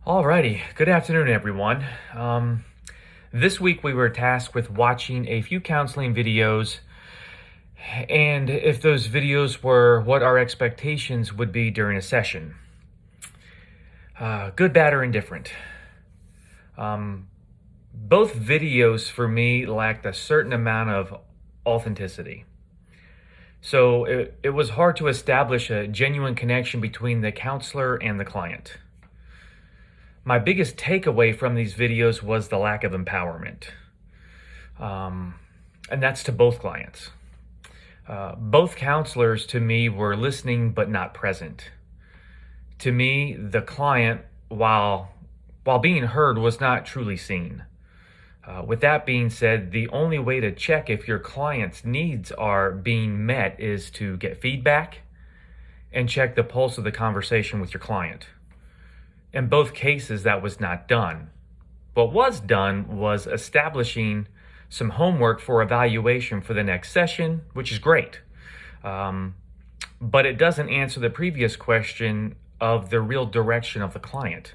Alrighty, good afternoon, everyone. This week we were tasked with watching a few counseling videos, and if those videos were what our expectations would be during a session. Good, bad, or indifferent. Both videos for me lacked a certain amount of authenticity. So it was hard to establish a genuine connection between the counselor and the client. My biggest takeaway from these videos was the lack of empowerment. And that's to both clients. Both counselors to me were listening but not present. To me, the client, while being heard, was not truly seen. With that being said, the only way to check if your client's needs are being met is to get feedback and check the pulse of the conversation with your client. In both cases, that was not done. What was done was establishing some homework for evaluation for the next session, which is great. But it doesn't answer the previous question of the real direction of the client.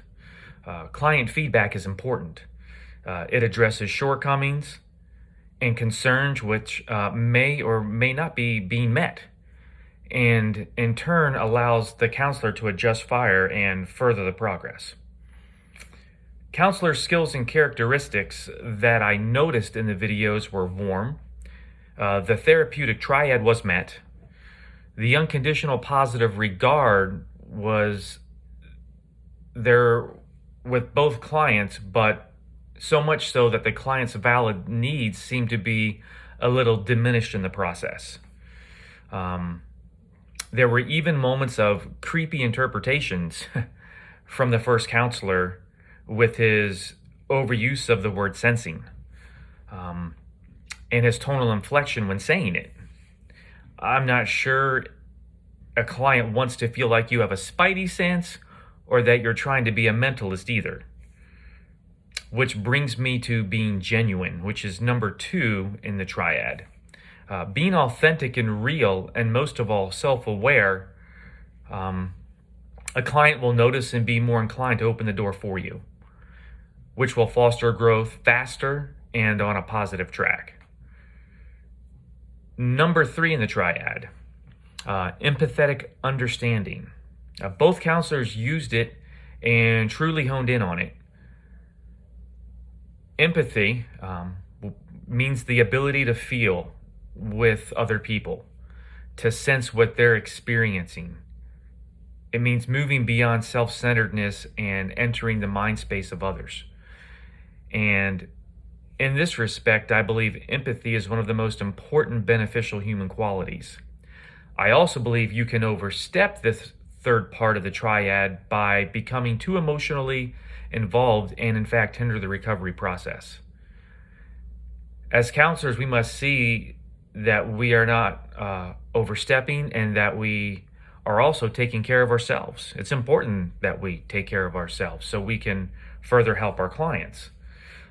Client feedback is important. It addresses shortcomings and concerns which may or may not be being met, and in turn allows the counselor to adjust fire and further the progress. Counselor skills and characteristics that I noticed in the videos were warm. The therapeutic triad was met. The unconditional positive regard was there with both clients, but so much so that the client's valid needs seemed to be a little diminished in the process. There were even moments of creepy interpretations from the first counselor with his overuse of the word sensing, and his tonal inflection when saying it. I'm not sure a client wants to feel like you have a spidey sense or that you're trying to be a mentalist either. Which brings me to being genuine, which is number 2 in the triad. Being authentic and real, and most of all, self-aware, a client will notice and be more inclined to open the door for you, which will foster growth faster and on a positive track. Number 3 in the triad, empathetic understanding. Both counselors used it and truly honed in on it. Empathy means the ability to feel with other people, to sense what they're experiencing. It means moving beyond self-centeredness and entering the mind space of others. And in this respect, I believe empathy is one of the most important beneficial human qualities. I also believe you can overstep this third part of the triad by becoming too emotionally involved and in fact hinder the recovery process. As counselors, we must see that we are not overstepping and that we are also taking care of ourselves. It's important that we take care of ourselves so we can further help our clients.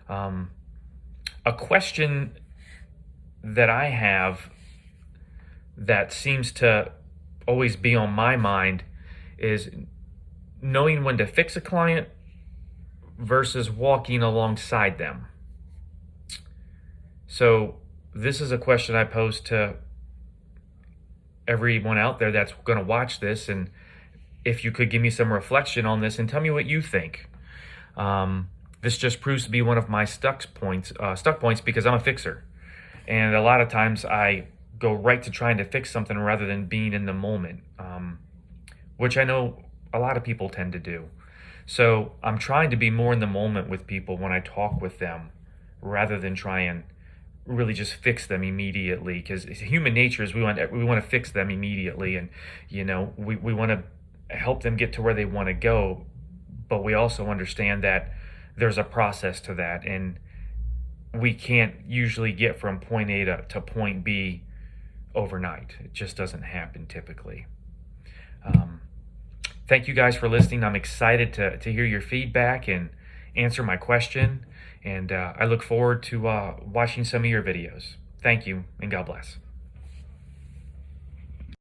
A question that I have that seems to always be on my mind is knowing when to fix a client versus walking alongside them. So this is a question I pose to everyone out there that's going to watch this, and if you could give me some reflection on this and tell me what you think. This just proves to be one of my stuck points because I'm a fixer, and a lot of times I go right to trying to fix something rather than being in the moment, which I know a lot of people tend to do. So I'm trying to be more in the moment with people when I talk with them rather than try and really just fix them immediately, because human nature is we want to fix them immediately, and we want to help them get to where they want to go, but we also understand that there's a process to that, and we can't usually get from point A to point B overnight. It just doesn't happen typically. Thank you guys for listening. I'm excited to hear your feedback and answer my question. And I look forward to watching some of your videos. Thank you, and God bless.